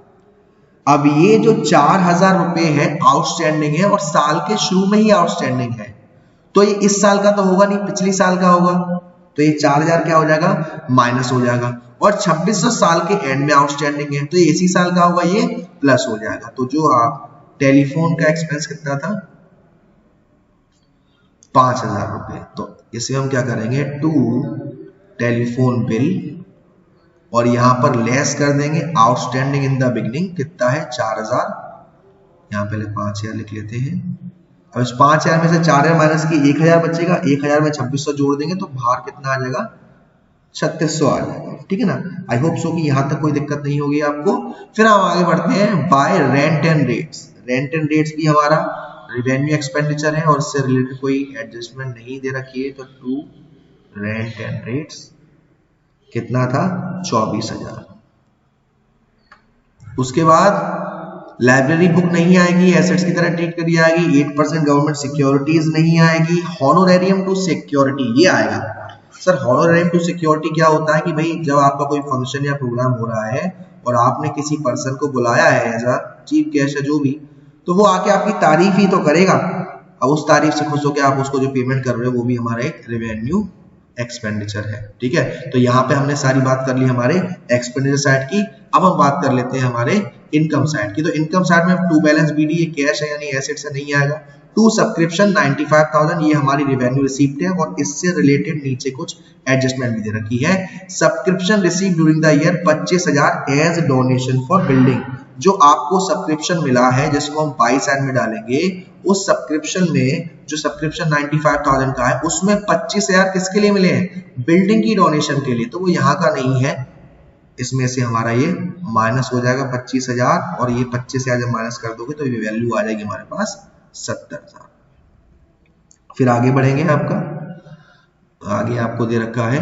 अब ये जो 4,000 रुपए है आउटस्टैंडिंग है और साल के शुरू में ही आउटस्टैंडिंग है, तो ये इस साल का तो होगा नहीं, पिछली साल का होगा। तो ये 4,000 क्या हो जाएगा, माइनस हो जाएगा। और 2600 साल के एंड में आउटस्टैंडिंग है, तो इसी साल का होगा, ये प्लस हो जाएगा। तो जो आप टेलीफोन का एक्सपेंस कितना था, 5,000 रुपए। तो इसे हम क्या करेंगे, टू टेलीफोन बिल, और यहां पर लेस कर देंगे आउटस्टैंडिंग इन द बिगिनिंग, कितना है 4,000। यहां पहले 5,000 लिख लेते हैं। अब इस 5,000 में से 4,000 माइनस की 1,000 बचेगा, 1,000 में 2600 जोड़ देंगे तो बाहर कितना आ जाएगा, 3600 आ जाएगा। ठीक है ना। आई होप सो कि यहां तक कोई दिक्कत नहीं होगी आपको। फिर हम आगे बढ़ते हैं bye rent and rates. Rent and rates भी हमारा रेवेन्यू एक्सपेंडिचर है और इससे रिलेटेड कोई एडजस्टमेंट नहीं दे रखी है। तो टू रेंट एंड रेट्स कितना था, 24,000। उसके बाद लाइब्रेरी बुक नहीं आएगी, एसेट्स की तरह ट्रीट करी जाएगी। 8% गवर्नमेंट सिक्योरिटीज नहीं आएगी। हॉनोरेरियम टू सिक्योरिटी ये आएगा। सर हॉनोरेरियम टू सिक्योरिटी क्या होता है कि भाई जब आपका कोई फंक्शन या प्रोग्राम हो रहा है और आपने किसी पर्सन को बुलाया है एज अ चीफ गेस्ट है जो भी, तो वो आके आपकी तारीफ ही तो करेगा। अब उस तारीफ से खुश होकर आप उसको जो पेमेंट कर रहे हो वो भी हमारा एक रेवेन्यू एक्सपेंडिचर है। ठीक है, तो यहाँ पे हमने सारी बात कर ली हमारे एक्सपेंडिचर साइड की। अब हम बात कर लेते हैं हमारे इनकम साइड की। तो इनकम साइड में टू बैलेंस बीडी ये कैश है यानी एसेट से नहीं आएगा। टू सब्सक्रिप्शन 95,000 ये हमारी रेवेन्यू रिसीप्ट है और इससे रिलेटेड नीचे कुछ एडजस्टमेंट भी दे रखी है। Subscription receive during the year 25,000 as donation for building. जो आपको सब्सक्रिप्शन मिला है जिसको हम बाई साइड में डालेंगे, उस सब्सक्रिप्शन में जो सब्सक्रिप्शन 95,000 का है उसमें 25,000 किसके लिए मिले हैं? बिल्डिंग की डोनेशन के लिए। तो वो यहाँ का नहीं है, इसमें से हमारा ये माइनस हो जाएगा 25,000 और ये 25,000 जब माइनस कर दोगे तो ये वैल्यू आ जाएगी हमारे पास 70,000। फिर आगे बढ़ेंगे, आपका आगे आपको दे रखा है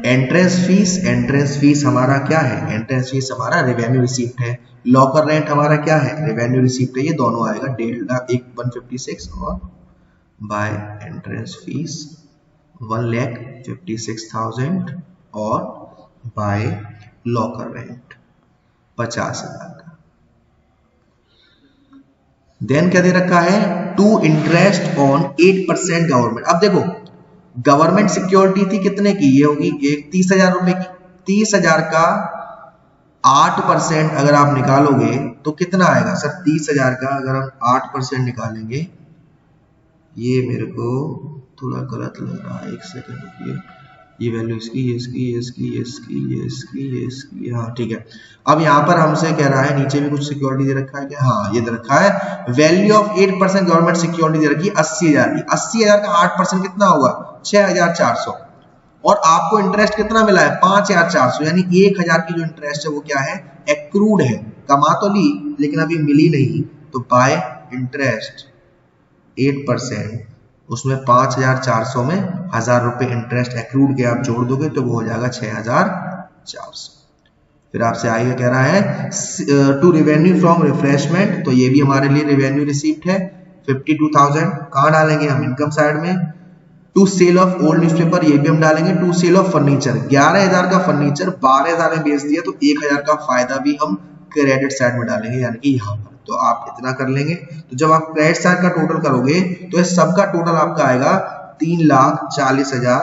एंट्रेंस फीस। एंट्रेंस फीस हमारा क्या है? एंट्रेंस फीस हमारा रेवेन्यू रिसीप्ट है। लॉकर रेंट हमारा क्या है? रेवेन्यू रिसीप्ट है। ये दोनों आएगा 1,56,000 और बाय एंट्रेंस फीस 1,56,000 और बाय लॉकर रेंट 50,000 का। देन क्या दे रखा है? To interest on 8% government. अब देखो गवर्नमेंट सिक्योरिटी थी कितने की? ये होगी 30,000 रुपए की। 30,000 का 8% अगर आप निकालोगे तो कितना आएगा सर? 30,000 का अगर हम 8% निकालेंगे, ये मेरे को थोड़ा गलत लग रहा है, एक सेकंड रुकिए। ये वैल्यू इसकी, ये इसकी, ये इसकी, ये इसकी, ये इसकी, ये इसकी, हाँ ठीक है। अब यहाँ पर हमसे कह रहा है नीचे भी कुछ सिक्योरिटी दे रखा है क्या? हाँ ये दे रखा है वैल्यू ऑफ 8% गवर्नमेंट सिक्योरिटी दे रखी है 80,000 की। 80,000 का 8% कितना होगा? 6,400। और आपको इंटरेस्ट कितना मिला है? 5,400, यानी 1,000 की जो इंटरेस्ट है वो क्या है? एक्रूड है। कमा तो ली लेकिन अभी मिली नहीं, तो बाय इंटरेस्ट 8% उसमें 5,400 में 1,000 रुपए इंटरेस्ट एक्रूड के आप जोड़ दोगे तो वो हो जाएगा 6,400। फिर आपसे आगे कह रहा है टू रेवेन्यू फ्रॉम रिफ्रेशमेंट, तो ये भी हमारे लिए रेवेन्यू रिसीप्ट है 52,000। कहाँ डालेंगे हम? इनकम साइड में। To sale of old newspaper, ये भी हम डालेंगे। टू सेल ऑफ फर्नीचर, 11,000 का फर्नीचर 12,000 में बेच दिया तो 1,000 का फायदा भी हम क्रेडिट साइड में डालेंगे, यानी कि यहाँ पर। तो आप इतना कर लेंगे। तो जब आप क्रेडिट साइड का टोटल करोगे तो इस सब का टोटल आपका आएगा 3,40,000।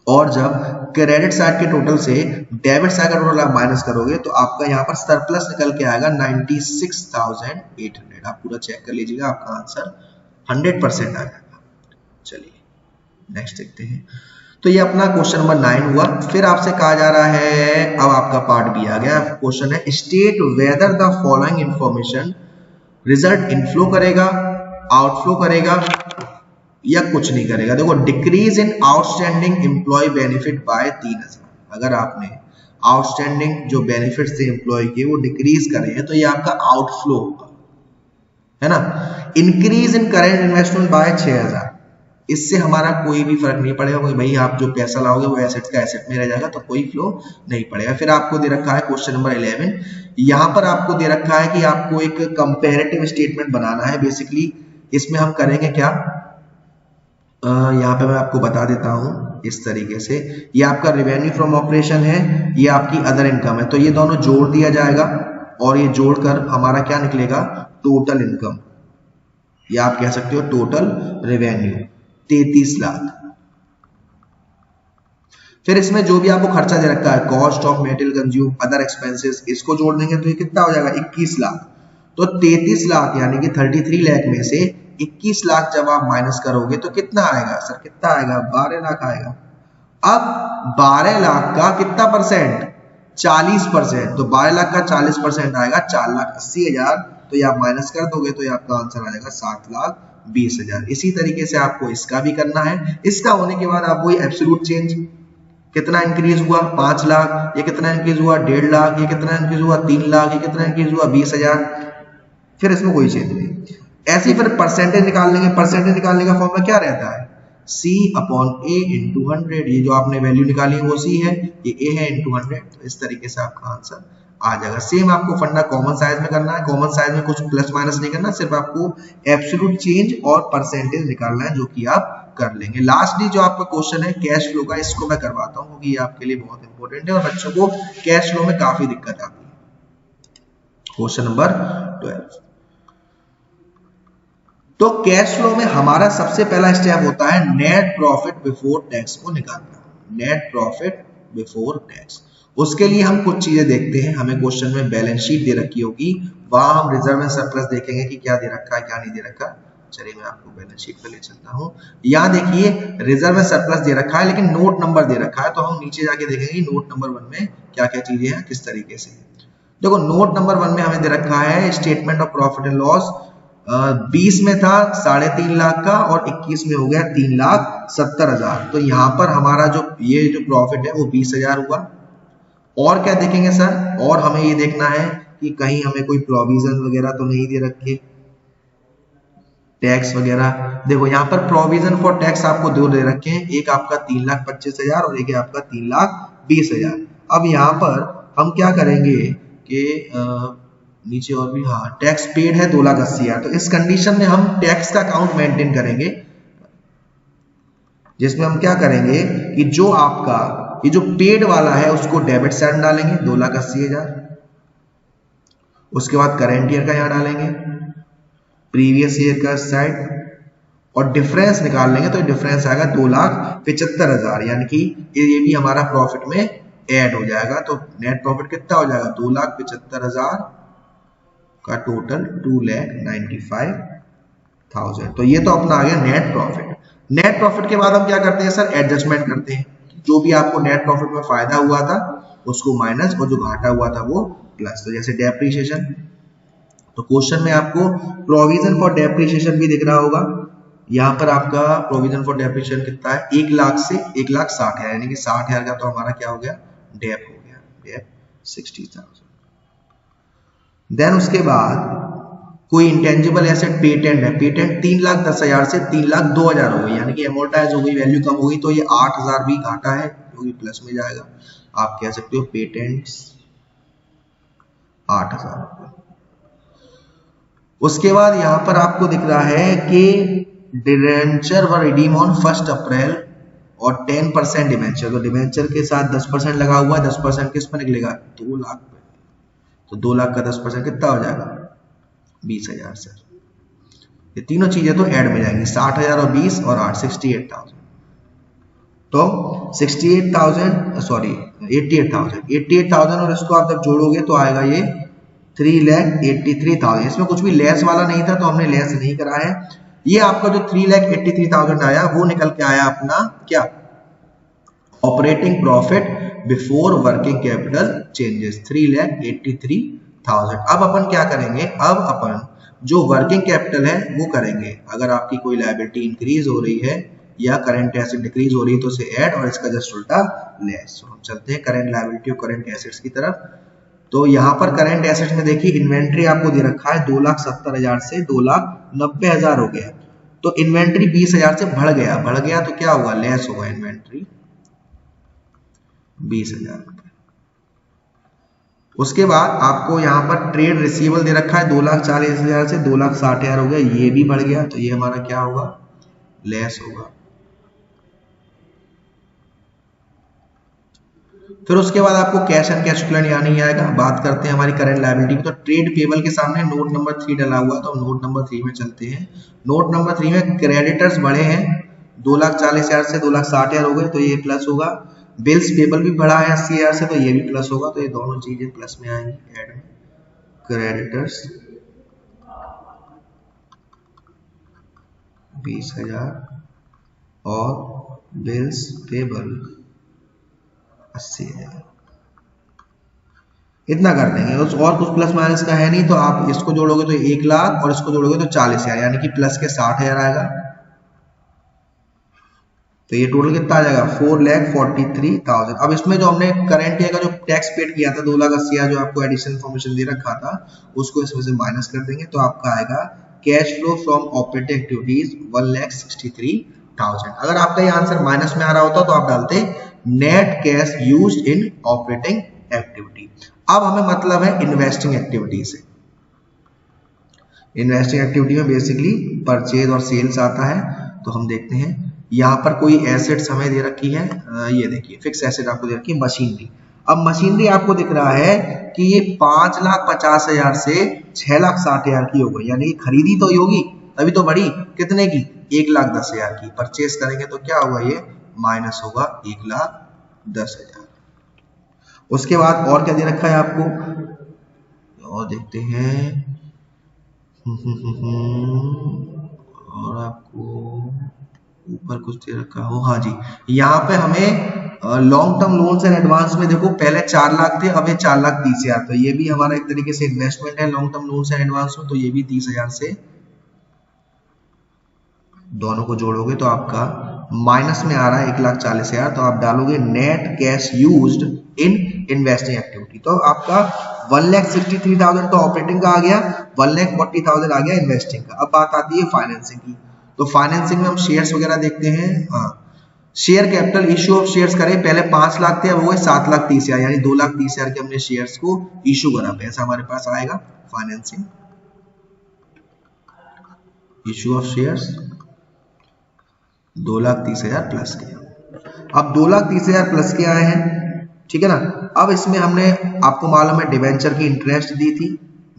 और जब क्रेडिट साइड के टोटल से डेबिट साइड का टोटल आप माइनस करोगे तो आपका यहाँ पर सरप्लस निकल के आएगा 96,800। आप पूरा चेक कर लीजिएगा, आपका आंसर 100% आ जाएगा। चलिए नेक्स्ट देखते हैं। तो ये अपना क्वेश्चन नंबर 9 हुआ। फिर आपसे कहा जा रहा है, अब आपका पार्ट बी आ गया। क्वेश्चन है state whether the following information result inflow करेगा, आउटफ्लो करेगा या कुछ नहीं करेगा। देखो decrease in outstanding employee benefit by 3,000। अगर आपने आउटस्टैंडिंग जो बेनिफिट थे एम्प्लॉय के वो डिक्रीज करे हैं तो ये आपका आउटफ्लो होगा, है ना। Increase in current investment by 6,000, इससे हमारा कोई भी फर्क नहीं पड़ेगा। कोई भाई आप जो पैसा लाओगे वो एसेट का एसेट में रह जाएगा, तो कोई फ्लो नहीं पड़ेगा। फिर आपको दे रखा है क्वेश्चन नंबर 11। यहाँ पर आपको दे रखा है कि आपको एक कंपैरेटिव स्टेटमेंट बनाना है। बेसिकली इसमें हम करेंगे क्या, यहाँ पे मैं आपको बता देता हूँ इस तरीके से। ये आपका रेवेन्यू फ्रॉम ऑपरेशन है, ये आपकी अदर इनकम है, तो ये दोनों जोड़ दिया जाएगा और ये जोड़कर हमारा क्या निकलेगा? टोटल इनकम, या आप कह सकते हो टोटल रेवेन्यू 33 लाख। फिर इसमें जो भी आपको खर्चा दे रखा है, cost of material consume, other expenses, इसको जोड़ देंगे तो ये कितना हो जाएगा? 21 लाख। तो 33 लाख यानी कि 33 लाख में से 21 लाख जब आप माइनस करोगे तो कितना आएगा सर? कितना आएगा? 12 लाख आएगा। अब 12 लाख का कितना परसेंट? 40%। तो 12 लाख का 40% आएगा 4,80,000। तो ये आप माइनस कर दोगे तो ये आपका आंसर आ जाएगा 7,20,000। इसी तरीके से आपको इसका भी करना है। इसका होने के बाद आप वही एब्सोल्यूट चेंज, कितना इंक्रीज हुआ? 5 लाख। ये कितना इंक्रीज हुआ? 1.5 लाख। ये कितना इंक्रीज हुआ? 3 लाख। ये कितना इंक्रीज हुआ? 20,000। फिर इसमें कोई चेंज नहीं। ऐसे ही फिर परसेंटेज निकाल लेंगे। परसेंटेज निकालने का फॉर्मूला क्या रहता है? C upon A into 100। ये जो आपने वैल्यू निकाली है वो C है, ये A है इंटू 100। तो इस तरीके से आपका आंसर आ जाएगा। सेम आपको फंडा कॉमन साइज में करना है, कॉमन साइज में कुछ प्लस माइनस नहीं करना, सिर्फ आपको एब्सोल्यूट चेंज और परसेंटेज निकालना है, जो कि आप कर लेंगे। लास्टली जो आपका क्वेश्चन है कैश फ्लो का, इसको मैं करवाता हूँ क्योंकि ये आपके लिए बहुत इंपॉर्टेंट है और बच्चों को कैश फ्लो में काफी दिक्कत आती है। Question number 12। तो कैश फ्लो में हमारा सबसे पहला स्टेप होता है नेट प्रॉफिट बिफोर टैक्स को निकालना। नेट प्रॉफिट बिफोर टैक्स, उसके लिए हम कुछ चीजें देखते हैं। हमें क्वेश्चन में बैलेंस शीट दे रखी होगी, वहां हम रिजर्व एंड सरप्लस देखेंगे कि क्या दे रखा है क्या नहीं दे रखा। चलिए मैं आपको बैलेंस शीट पे ले चलता हूँ। यहाँ देखिए रिजर्व एंड सरप्लस दे रखा है लेकिन नोट नंबर दे रखा है, तो हम नीचे जाके देखेंगे नोट नंबर 1 में क्या क्या चीजें हैं, किस तरीके से। देखो नोट नंबर 1 में हमें दे रखा है statement of profit and loss, 20 में था 3.5 लाख का और 21 में हो गया 3,70,000। तो यहाँ पर हमारा जो ये जो प्रॉफिट है वो 20,000 हुआ। और क्या देखेंगे सर, और हमें ये देखना है कि कहीं हमें कोई प्रोविजन वगैरह तो नहीं दे रखे, टैक्स वगैरह। देखो यहाँ पर प्रोविजन फॉर टैक्स आपको दो दे रखे हैं, एक आपका 3,25,000 और एक आपका 3,20,000। अब यहाँ पर हम क्या करेंगे कि नीचे और भी, हाँ टैक्स पेड है 2,80,000। तो इस कंडीशन में हम टैक्स का अकाउंट मेंटेन करेंगे, जिसमें हम क्या करेंगे कि जो आपका ये जो पेड वाला है उसको डेबिट साइड डालेंगे 2,80,000। उसके बाद करेंट ईयर का यहाँ डालेंगे, प्रीवियस ईयर का साइड, और डिफरेंस निकाल लेंगे तो डिफरेंस आएगा 2,75,000, यानी कि ये भी हमारा प्रॉफिट में ऐड हो जाएगा। तो नेट प्रॉफिट कितना हो जाएगा 2,75,000 का टोटल 2,95,000। तो ये तो अपना आ गया नेट प्रॉफिट। नेट प्रॉफिट के बाद हम क्या करते हैं सर, एडजस्टमेंट करते हैं। जो भी आपको नेट प्रॉफिट में फायदा हुआ था उसको माइनस और जो घाटा हुआ था वो प्लस। तो जैसे डेप्रीशिएशन, तो क्वेश्चन में आपको प्रोविजन फॉर डेप्रीशिएशन भी दिख रहा होगा। यहाँ पर आपका प्रोविजन फॉर डेप्रीशिएशन कितना है, 1 लाख से 1,60,000, यानी कि 60,000 का तो हमारा क्या हो गया, डेप हो गया, डेप 60,000। देन उसके बाद कोई इंटेंजिबल एसेट पेटेंट है, पेटेंट 3,10,000 से 3,02,000 हो गई, यानी कि एमोर्टाइज हो गई, वैल्यू कम हो गई, तो ये 8,000 भी घाटा है जो कि प्लस में जाएगा। आप कह सकते हो पेटेंट्स 8,000। उसके बाद यहाँ पर आपको दिख रहा है कि डिबेंचर व रिडीम ऑन 1 अप्रैल और 10% डिबेंचर, तो डिबेंचर के साथ 10% लगा हुआ है, 10% किस पर निकलेगा 2 लाख पे, तो 2 लाख का 10% कितना हो जाएगा 20,000 सर। ये तीनों चीजें तो ऐड में जाएंगी, 60,000 और 20 और 8, 68,000। तो 88,000 और इसको आप जब जोड़ोगे तो आएगा ये 3,83,000। इसमें कुछ भी लेस वाला नहीं था तो हमने लेस नहीं करा है। ये आपका जो 3,83,000 आया वो निकल के आया अपना क्या, operating profit before working capital changes, 3,83,000। अब अपन क्या करेंगे, अब अपन जो वर्किंग कैपिटल है वो करेंगे। अगर आपकी कोई लायबिलिटी इंक्रीज हो रही है या करंट एसेट डिक्रीज हो रही है तो उसे ऐड, और इसका जस्ट उल्टा लेस। हम चलते हैं करंट लायबिलिटी और करंट एसेट्स की तरफ। तो यहाँ पर करंट एसेट्स में देखिए इन्वेंट्री आपको दे रखा है 2,70,000 से 2,90,000 हो गया। तो इन्वेंट्री 20,000 से बढ़ गया तो क्या होगा, लेस होगा इन्वेंट्री 20,000 रुपए। उसके बाद आपको यहाँ पर ट्रेड रिसीवेबल दे रखा है 2,40,000 से 2,60,000 हो गया, ये भी बढ़ गया, तो ये हमारा क्या होगा, लेस होगा। फिर उसके बाद आपको कैश एंड कैश इक्विवेलेंट यहाँ नहीं आएगा। बात करते हैं हमारी करंट लायबिलिटी की, तो ट्रेड पेबल के सामने नोट नंबर 3 डला हुआ, तो हम नोट नंबर 3 में चलते हैं। नोट नंबर 3 में क्रेडिटर्स बढ़े हैं 2,40,000 से 2,60,000 हो गए, तो ये प्लस होगा। बिल्स पेबल भी बढ़ा है 80,000 से, तो ये भी प्लस होगा। तो ये दोनों चीजें प्लस में आएंगी ऐड में। क्रेडिटर्स 20,000 और बिल्स पेबल 80,000, इतना कर देंगे। और कुछ प्लस माइनस का है नहीं, तो आप इसको जोड़ोगे तो 1 लाख और इसको जोड़ोगे तो 40,000, यानी कि प्लस के 60,000 आएगा। तो ये टोटल कितना आ जाएगा 4,43,000। अब इसमें जो हमने करंट ईयर का जो टैक्स पेड किया था 2,80,000 जो आपको एडिशनल इन्फॉर्मेशन दे रखा था उसको इसमें से माइनस कर देंगे, तो आपका आएगा cash flow from operating activities 1,63,000। अगर आपका ये आंसर माइनस में आ रहा होता तो आप डालते net cash used in operating activity. अब हमें मतलब है इन्वेस्टिंग एक्टिविटी से। इन्वेस्टिंग एक्टिविटी में बेसिकली परचेज और सेल्स आता है। तो हम देखते हैं यहाँ पर कोई एसेट्स हमें दे रखी है, ये देखिए फिक्स एसेट आपको दे रखी है मशीनरी। अब मशीनरी आपको दिख रहा है कि ये 5,50,000 से 6,60,000 की हो गई, यानी कि खरीदी तो होगी तभी तो बढ़ी, कितने की 1,10,000 की। परचेज करेंगे तो क्या होगा, ये माइनस होगा 1,10,000। उसके बाद और क्या दे रखा है आपको, और देखते हैं और आपको ऊपर कुछ दे रखा हो, हाँ जी, यहाँ पे हमें long term loans and advance में देखो पहले 4 लाख थे, अब ये 4,30,000, तो ये भी हमारा एक तरीके से इन्वेस्टमेंट है long term loans and advance में, तो ये भी 30,000 से दोनों को जोड़ोगे तो आपका माइनस में आ रहा है 1,40,000। तो आप डालोगे net cash used in investing activity, तो आपका 1,63,000 तो ऑपरेटिंग का आ गया, 1,40,000 आ गया इन्वेस्टिंग का। अब बात आती है फाइनेंसिंग की। तो फाइनेंसिंग में हम शेयर्स वगैरह देखते हैं। हाँ, share capital issue of shares करें, पहले 5 लाख थे, अब वो 7,30,000, यानी 2,30,000 के हमने शेयर्स को इश्यू करा, पैसा हमारे पास आएगा financing issue of shares 2,30,000 plus के। अब 2,30,000 प्लस के आए हैं, ठीक है ना। अब इसमें हमने आपको मालूम है डिवेंचर की इंटरेस्ट दी थी,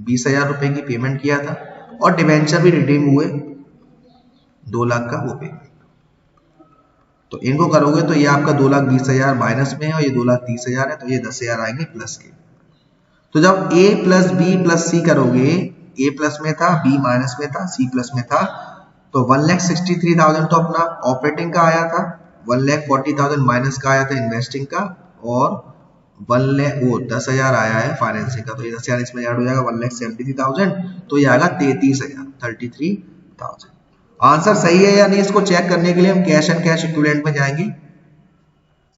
20,000 रुपए की पेमेंट किया था, और डिवेंचर भी रिडीम हुए 2 लाख का वो पे। तो इनको करोगे तो ये आपका 2,20,000 माइनस में है और ये 2,30,000 है, तो ये 10,000 आएंगे प्लस के। तो जब a प्लस बी प्लस सी करोगे, a प्लस में था, b माइनस में था, c प्लस में था, तो 1,63,000 तो अपना ऑपरेटिंग का आया था, 1,40,000 माइनस का आया था इन्वेस्टिंग का, और 10,000 आया है फाइनेंसिंग का, तो ये 10,000 इसमें ऐड हो जाएगा 1,73,000, तो ये आएगा 33,000, 33,000। आंसर सही है या नहीं इसको चेक करने के लिए हम कैश एंड कैश इक्विवेलेंट में जाएंगे।